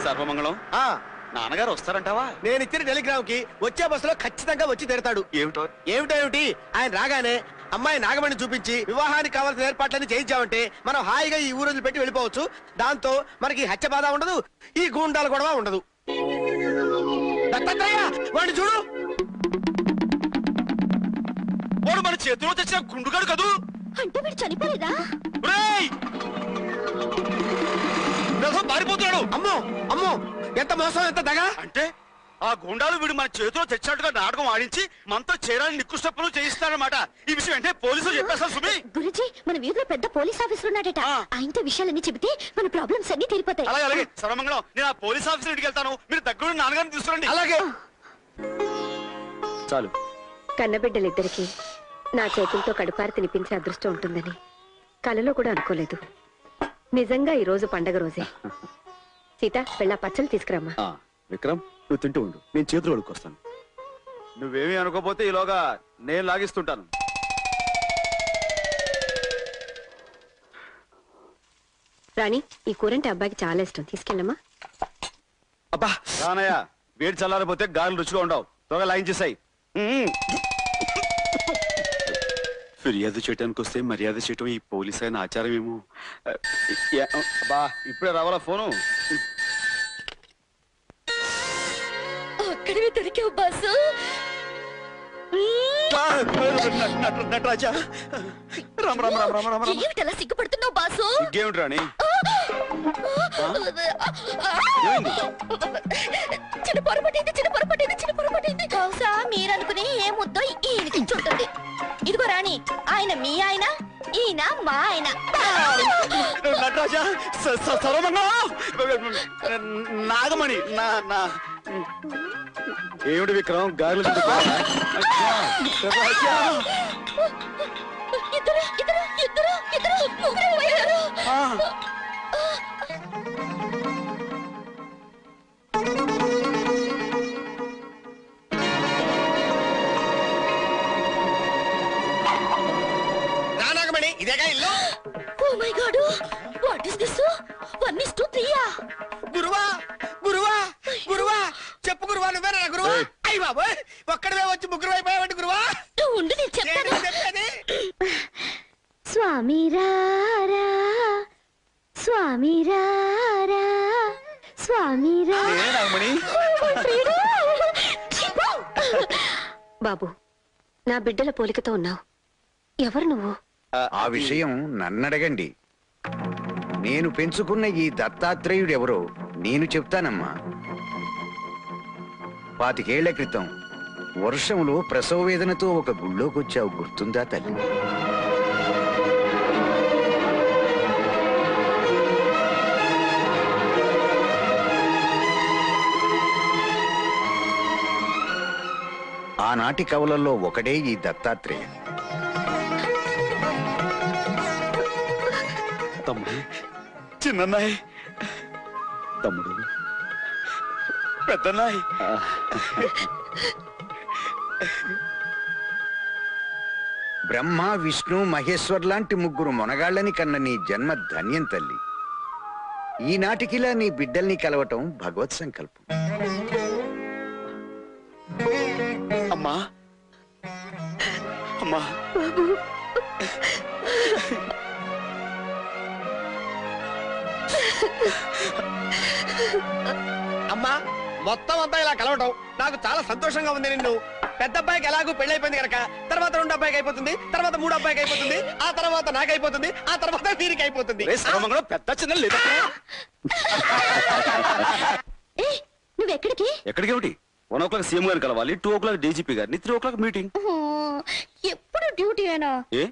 సర్వమంగళం. నాన్నగారు వస్తారంటావా? నేను ఇచ్చిన టెలిగ్రామ్ కి వచ్చే బస్సులో ఖచ్చితంగా వచ్చి తీరతాడు. ఏమిటి ఆయన రాగానే అమ్మాయి నాగమణి చూపించి వివాహానికి కావాల్సిన ఏర్పాట్లన్నీ చేయించామంటే మనం హాయిగా ఈ ఊరు పెట్టి వెళ్ళిపోవచ్చు. దాంతో మనకి హత్య బాధ ఉండదు, ఈ గూండాల గొడవ ఉండదు. దత్తాత్రేయ వాడిని చూడు, వాడు మన చేతిలో తెచ్చిన గుండుగాడు కదూ. అంటే వీడు చనిపోలేదా? పారిపోతున్నాడు. అమ్మో అమ్మో, ఎంత మోసం, ఎంత దగా. అంటే ఆ గుండాలు వీడు మన చేతిలో తెచ్చినట్టుగా నాటకం ఆడించి మనతో చేరాలని నికృష్ట పనులు చేయిస్తారన్నమాట. ఈ విషయం అంటే పోలీసులు చెప్పేస్తారు. సుమి, గురుజీ మన వీధిలో పెద్ద పోలీస్ ఆఫీసర్ ఉన్నాడట. ఆయనతో విషయాలన్నీ చెబితే మన ప్రాబ్లమ్స్ అన్ని తీరిపోతాయి. అలాగే అలాగే. సర్వమంగళం, నేను ఆ పోలీస్ ఆఫీసర్ ఇంటికి వెళ్తాను. మీరు దగ్గర నాన్నగారిని తీసుకురండి. అలాగే. చాలు. కన్నబిడ్డలిద్దరికి నా చేతులతో కడుపారి తినిపించే అదృష్టం ఉంటుందని కలలో కూడా అనుకోలేదు. నిజంగా ఈ రోజు పండగ రోజే. సీత, వెళ్ళా పచ్చళ్ళు తీసుకురామ్మా. విక్రమ్, నువ్వు తింటూ ఉండు, నేను చేతులు అడుక్కొస్తాను. నువ్వేమీ అనుకోపోతే ఈలోగా నేను లాగిస్తుంటాను. రాణి, ఈ కూరంటే అబ్బాయికి చాలా ఇష్టం, తీసుకెళ్ళమ్మా. అబ్బా రానయ్య, వేడి చల్లారిపోతే గారెలు రుచిగా ఉండవు. త్వరగా లాగించేసాయి. ఫిర్యాదు చేయడానికి వస్తే మర్యాద చేయటం ఈ పోలీస్ అయిన ఆచారం ఏమో. అబ్బా ఇప్పుడే రావాలా ఫోను? అక్కడివి దొరికావు బాసు. నటరాజా, రామ్ రామ్ రామ్ రామ్ రామ్. ఏమిటలా సిగ్గుపడుతున్నావు బాసు? ఇంకేమిటి రాణి? చిన్న పొరపట్టింది. బహుశా మీరనుకుని ఏ ముద్దో ఈయనకి చుట్టుంది. ఇదిగో రాణి, ఆయన మీ ఆయన, ఈయన మా ఆయన. నటరాజా, నాగమణి, ఏమిటి విక్రమ్ గారెలు ఇద్దరు ముగ్గురు పోయారు. ఇదేగా ఇల్లు. Oh my god, what is this? 1:3. గురువా గురువా గురువా, చెప్పు గురువా, నువ్వేనా గురువా? అయ్య బాబోయ్, ఒక్కడవే వచ్చి ముగ్గురు అయిపోయావంటి గురువా. ఉండు, నేను చెప్తాను. చెప్పేది స్వామి రారా, స్వామి రారా, స్వామి రారా. బాబు, నా బిడ్డల పోలికతో ఉన్నావు. ఎవరు నువ్వు? ఆ విషయం నన్నడగండి. నేను పెంచుకున్న ఈ దత్తాత్రేయుడెవరో నేను చెప్తానమ్మా. 25 ఏళ్ల క్రితం వర్షంలో ప్రసవ వేదనతో ఒక గుళ్ళోకొచ్చావు, గుర్తుందా తల్లి? ఆనాటి కవులలో ఒకడే ఈ దత్తాత్రేయ. తమ్ముడు, చిన్నన్నాయ్, తమ్ముడు, పెద్దన్నాయ్. బ్రహ్మ, విష్ణు, మహేశ్వర్ లాంటి ముగ్గురు మొనగాళ్ళని కన్న నీ జన్మ ధన్యం తల్లి. ఈనాటికిలా నీ బిడ్డల్ని కలవటం భగవత్ సంకల్పం. అమ్మా అమ్మా, అమ్మా, మొత్తం అంతా ఇలా కలవటం నాకు చాలా సంతోషంగా ఉంది. నిన్ను పెద్ద అబ్బాయికి ఎలాగూ పెళ్ళైపోయింది కనుక తర్వాత 2 అబ్బాయికి అయిపోతుంది, తర్వాత 3 అబ్బాయికి అయిపోతుంది, ఆ తర్వాత నాకైపోతుంది, ఆ తర్వాత వీరికి అయిపోతుంది. పెద్ద చిన్న లేదా? నువ్వెక్కడికి? ఎక్కడికేమిటి? 1 o'clock సీఎం గారిని కలవాలి, 2 o'clock డీజీపీ గారిని, 3 o'clock మీటింగ్. ఎప్పుడు డ్యూటీ అయినా? ఏ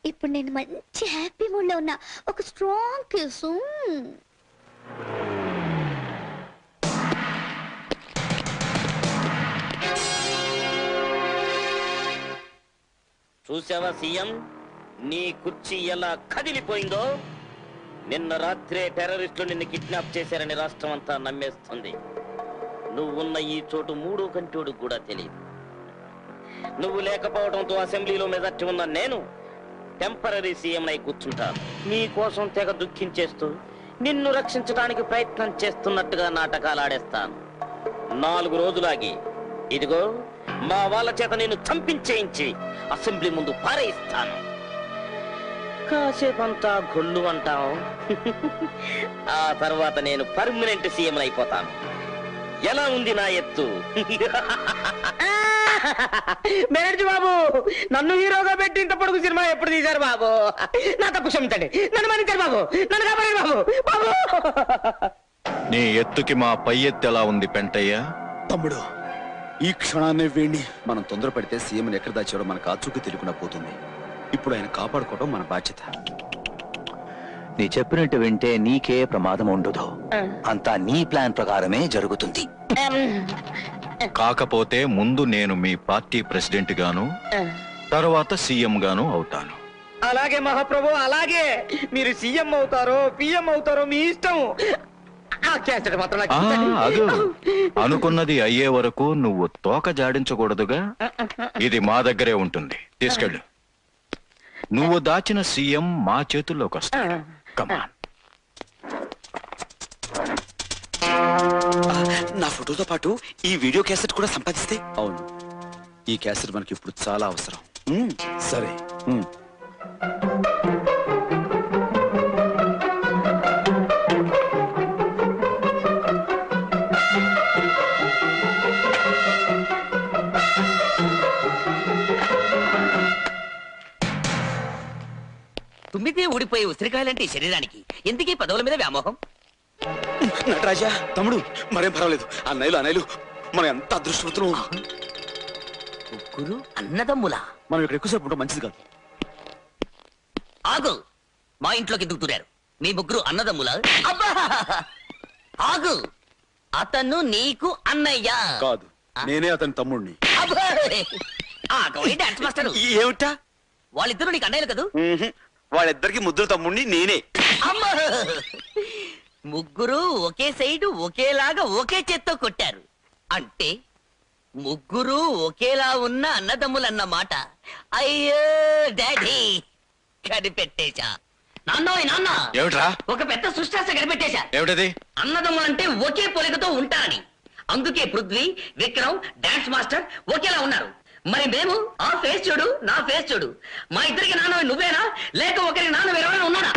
ఇప్పుడు నేను మంచి హ్యాపీ మూడ్ లో ఉన్నా. ఒక స్ట్రాంగ్ కిస్. చూసావా సీఎం, నీ కుర్చీ ఎలా కదిలిపోయిందో? నిన్న రాత్రే టెర్రరిస్టులు నిన్ను కిడ్నాప్ చేశారని రాష్ట్రం అంతా నమ్మేస్తుంది. నువ్వున్న ఈ చోటు 3వ కంటోడు కూడా తెలియదు. నువ్వు లేకపోవడంతో అసెంబ్లీలో మెజార్టీ ఉన్న నేను టెంపరరీ సీఎం అయి కూర్చుంటాను. నీ కోసం తెగ దుఃఖించేస్తూ నిన్ను రక్షించడానికి ప్రయత్నం చేస్తున్నట్టుగా నాటకాలు ఆడేస్తాను. 4 రోజులాగి ఇదిగో మా వాళ్ళ చేత నేను చంపించేయించి అసెంబ్లీ ముందు పారేయిస్తాను. కాసేపంతా గొల్లు అంటాం. ఆ తర్వాత నేను పర్మనెంట్ సీఎం అయిపోతాను. ఎలా ఉంది నా ఎత్తు? మేనేజర్ బాబు, నన్ను హీరోగా పెట్టి ఇంత పొడుగు సినిమా ఎప్పుడు తీశారు బాబు? నా తప్పు క్షమించండి, నన్ను మన్నించారు బాబు, నన్ను కాపాడండి బాబు. బాబు, నీ ఎత్తుకి మా పై ఎత్తు ఎలా ఉంది పెంటయ్య? తమ్ముడు, ఈ క్షణాన్నే వేణి మనం తొందరపడితే సీఎంని ఎక్కడ దాచారో మనకు ఆచూకీ తెలియకుండా పోతుంది. ఇప్పుడు ఆయన కాపాడుకోవడం మన బాధ్యత. నీ చెప్పినట్టు వింటే నీకే ప్రమాదం ఉండదు. అంతా నీ ప్లాన్ ప్రకారమే జరుగుతుంది. కాకపోతే ముందు నేను మీ పార్టీ ప్రెసిడెంట్ గాను, తర్వాత సీఎం గాను అవుతాను. అలాగే మహాప్రభు, అలాగే. మీరు సీఎం అవుతారో పిఎం అవుతారో మీ ఇష్టం. అదు అనుకున్నది అయ్యే వరకు నువ్వు తోక జాడించకూడదుగా. ఇది మా దగ్గరే ఉంటుంది, తీసుకెళ్ళు. నువ్వు దాచిన సీఎం మా చేతుల్లోకి వస్తాడు. కమాన్. నా ఫోటోతో పాటు ఈ వీడియో క్యాసెట్ కూడా సంపాదిస్తే? అవును, ఈ క్యాసెట్ మనకి ఇప్పుడు చాలా అవసరం. సరే. తుమ్మితే ఊడిపోయే ఉసిరికాయలంటే శరీరానికి ఎందుకీ పదవుల మీద వ్యామోహం? నటరాజా తమ్ముడు, మరేం పర్వాలేదు. అన్నయ్యలు మనం ఎంత అదృష్టవంతులు. ముగ్గురు అన్నదమ్ములా? మనం ఇక్కడ ఎక్కువసేపు ఉండడం మంచిది కాదు. ఆగు, మా ఇంట్లోకి ఎందుకు దూరారు? మీ ముగ్గురు అన్నదమ్ములా? అబ్బా, ఆగు, అతను నీకు అన్నయ్య కాదు, నేనే అతని తమ్ముడిని. డాన్స్ మాస్టర్ ఏమిటా? వాళ్ళిద్దరు నీకు అన్నయ్యలు కదూ? వాళ్ళిద్దరికి ముద్దుల తమ్ముడిని నేనే. ముగ్గురు ఒకే సైడు ఒకేలాగా ఒకే చేత్తో కొట్టారు అంటే ముగ్గురు ఒకేలా ఉన్న అన్నదమ్ములన్నమాట. అయ్యో డాడీ, కనిపెట్టేశా. నాన్న, ఏమిట్రా? ఒక పెద్ద సృష్టి కనిపెట్టేశా. ఏమిటది? అన్నదమ్ములంటే ఒకే పోలికతో ఉంటారని. అందుకే పృథ్వీ, విక్రమ్, డాన్స్ మాస్టర్ ఒకేలా ఉన్నారు. మరి మేము, ఆ ఫేస్ చూడు, నా ఫేస్ చూడు, మా ఇద్దరికి నాన్న నువ్వేనా, లేక ఒకరికి నాన్న వేరేమైనా ఉన్నాడా?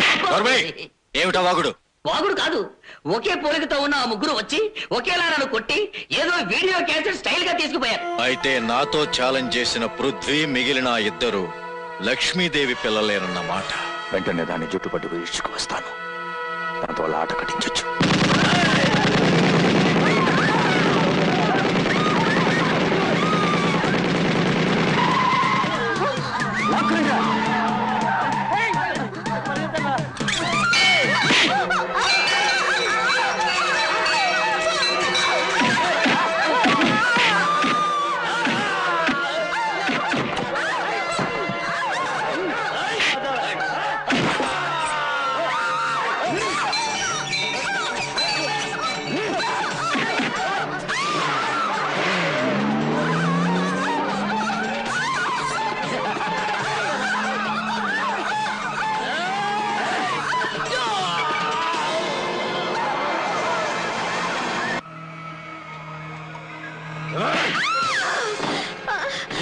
ఏమిటా వాగుడు? వాగుడు కాదు, ఒకే పోలికతో ఉన్న ఆ ముగ్గురు వచ్చి ఒకేలా నన్ను కొట్టి ఏదో వీడియో క్యాసెట్ స్టైల్ గా తీసుకుపోయారు. అయితే నాతో ఛాలెంజ్ చేసిన పృథ్వీ, మిగిలిన ఇద్దరు లక్ష్మీదేవి పిల్లలేనన్నమాట. వెంటనే దాన్ని జుట్టుపట్టుకు ఇచ్చుకువస్తాను. దాంతో వాళ్ళ ఆట కట్టించొచ్చు.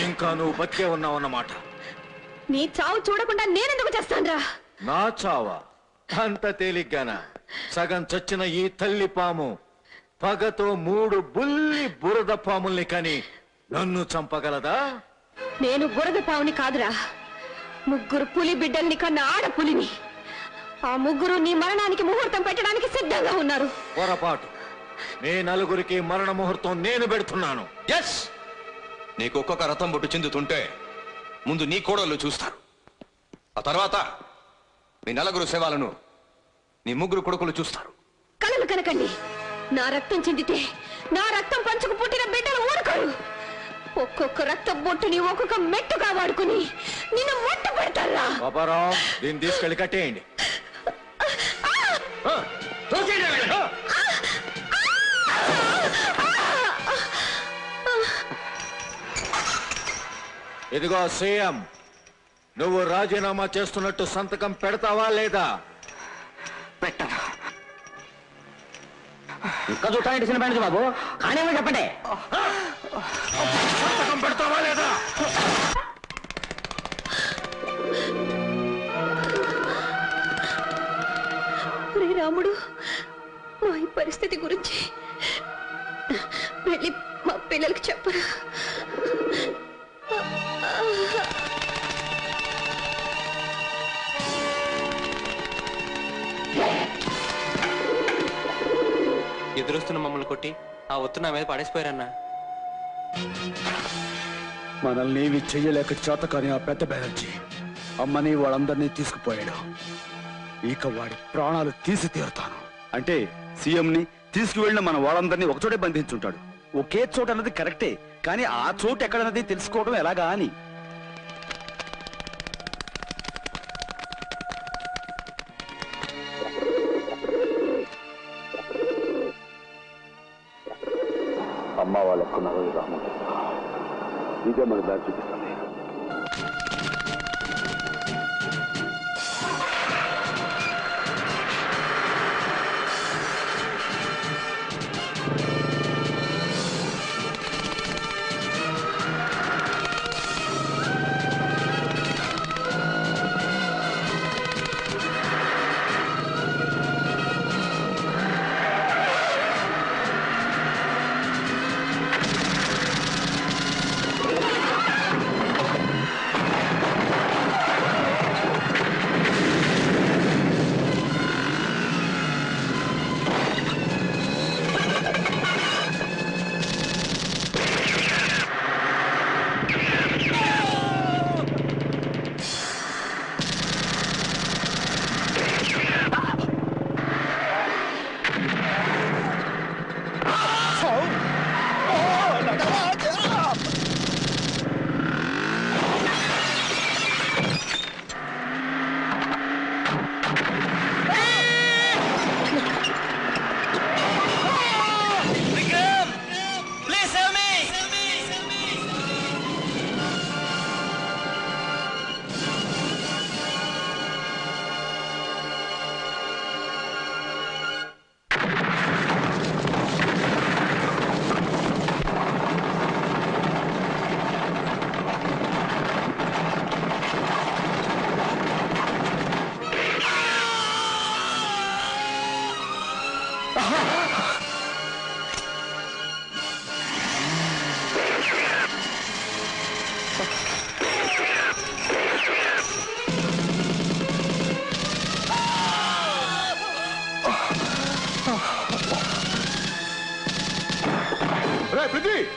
ఇంకా నువ్వు బతికే ఉన్నావన్నమాట. నీ చావు చూడకుండా నేనెందుకు చేస్తానురా? నా చావా? అంత తేలిగ్గానా? సగం చచ్చిన ఈ తల్లి పాము పగతో 3 బుల్లి బురద పాముల్ని కని నన్ను చంపగలదా? నేను బురద పావుని కాదురా, ముగ్గురు పులి బిడ్డల్ని కన్న ఆడపులిని. ఆ ముగ్గురు నీ మరణానికి ముహూర్తం పెట్టడానికి సిద్ధంగా ఉన్నారు. పొరపాటు. మీ నలుగురికి మరణ ముహూర్తం నేను పెడుతున్నాను. ఎస్, నీకు ఒక్కొక్క రథం బొట్టు చెందుతుంటే ముందు నీ కోడళ్ళు చూస్తారు. ఆ తర్వాత మీ నలుగురు శవాలను నీ ముగ్గురు కొడుకులు చూస్తారు. కలలు కనకండి. నా రక్తం చెందితే నా రక్తం పంచుకు పుట్టిన బిడ్డలు ఊరుకోరు. ఒక్కొక్క రక్తం బొట్టుని ఒక్కొక్క మెట్టుగా వాడుకుని నిన్ను మొట్ట పెడతారా? బాబారావు, దీన్ని తీసుకెళ్ళి కట్టేయండి. ఇదిగో సీఎం, నువ్వు రాజీనామా చేస్తున్నట్టు సంతకం పెడతావా లేదా? పెట్టను. ఇంకా చూడటానికి సినిమా బాబు కానీ చెప్పండి. పెడతావా లేదా? రాముడు, మా ఈ పరిస్థితి గురించి వెళ్ళి మా పిల్లలకి చెప్పరా? ఎదురొస్తున్న మమ్మల్ని కొట్టి ఆ ఒత్తు నా మీద పడేసిపోయారన్నా. మనల్ని ఏమి చెయ్యలేక చేత కాని ఆ పెద్ద బెనర్జీ అమ్మని వాళ్ళందరినీ తీసుకుపోయాడు. ఇక వాడి ప్రాణాలు తీసి తీరుతాను. అంటే సీఎంని తీసుకువెళ్ళిన మన వాళ్ళందరినీ ఒకచోటే బంధించుంటాడు. ఒకే చోట అన్నది కరెక్టే, కానీ ఆ చోటు ఎక్కడన్నది తెలుసుకోవడం ఎలాగా అని. అమ్మ వాళ్ళు ఎక్కడున్నారో రాముడు ఇదే మన దారి చూపిస్తుంది.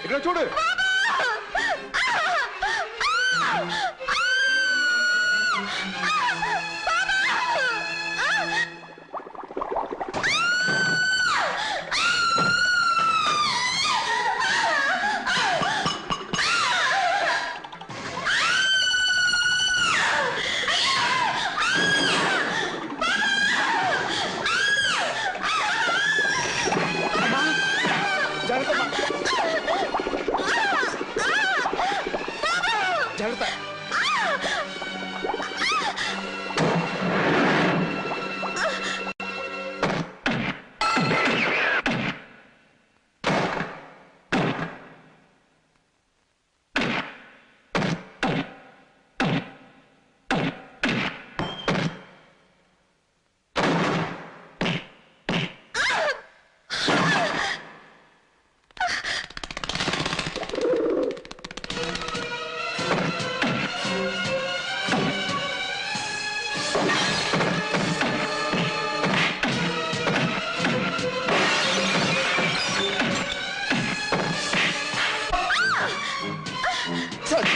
ఇక్కడ చూడు.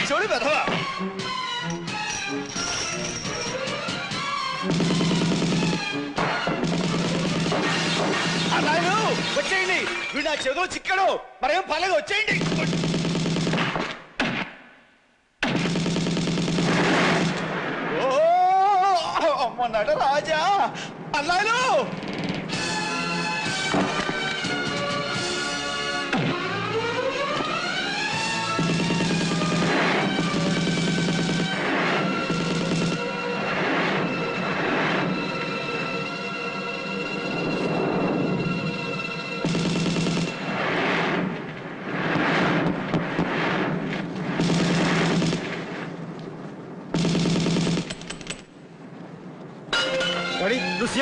చూడు వెధవా. అన్నాను వచ్చేయండి, వీడు నా చేతిలో చిక్కడు, మరేం పర్లేదు వచ్చేయండి. ఓ అమ్మన్నాడు రాజా. అన్నాను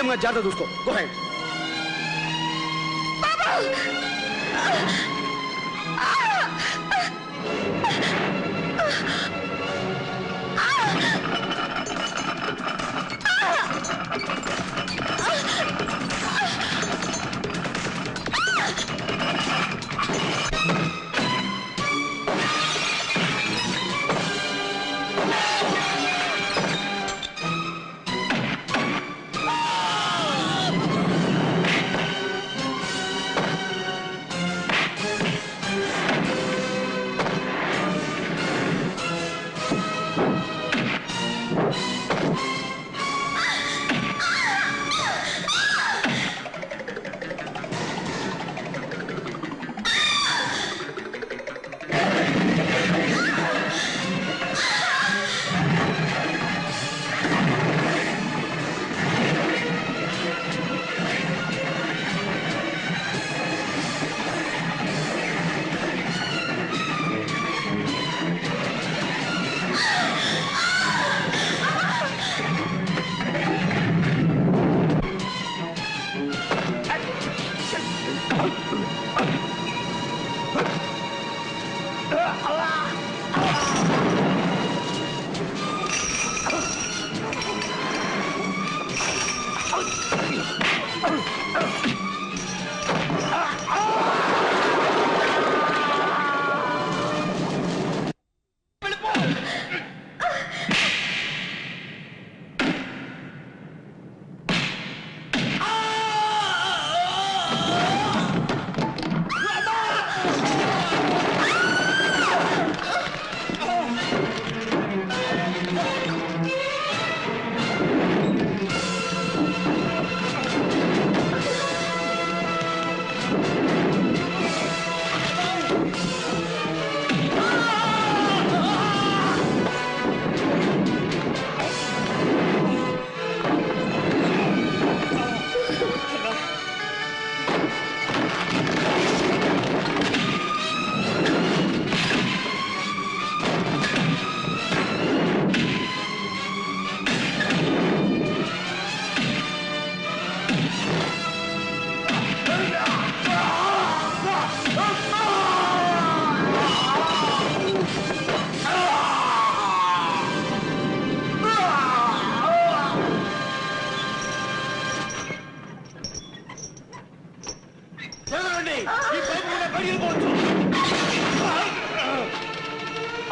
సీఎం గారు జాగ్రత్త చూసుకో. Go head.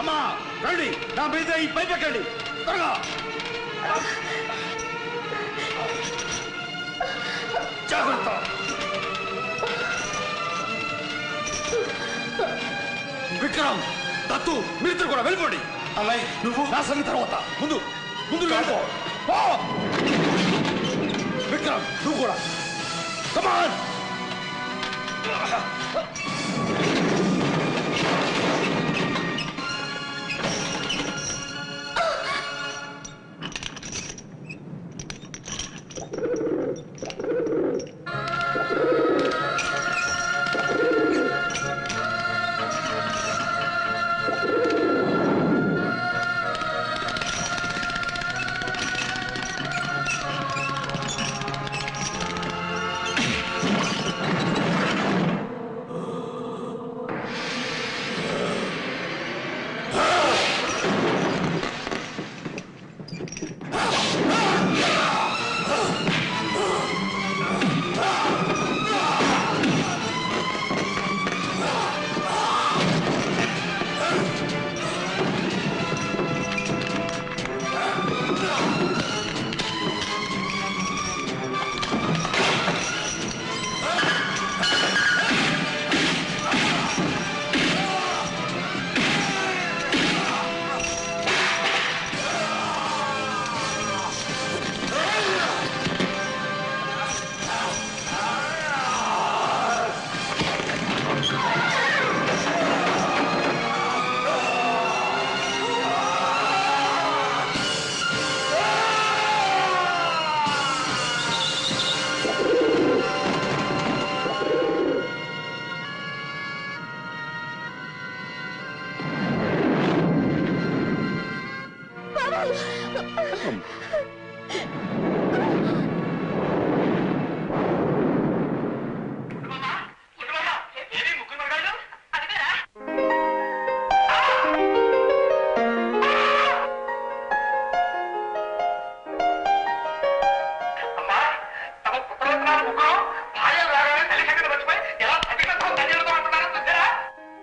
అమ్మా రండి, నా మీద ఈ పైప్ ఎక్కండి త్వరగా. జాగ్రత్త. విక్రమ్, దత్తు, మీరిద్దరు కూడా వెళ్ళిపోండి. అమ్మాయి నువ్వు నా సంగతి తర్వాత ముందు వెళ్ళిపో. విక్రమ్ నువ్వు కూడా. కమాన్.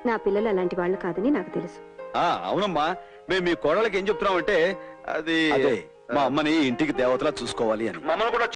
నా పిల్లలు అలాంటి వాళ్ళు కాదని నాకు తెలుసు. అవునమ్మా, మేము మీ కోడలకి ఏం చెప్తున్నామంటే అది అదే మా అమ్మని ఇంటికి దేవతలా చూసుకోవాలి అని. మమ్మల్ని కూడా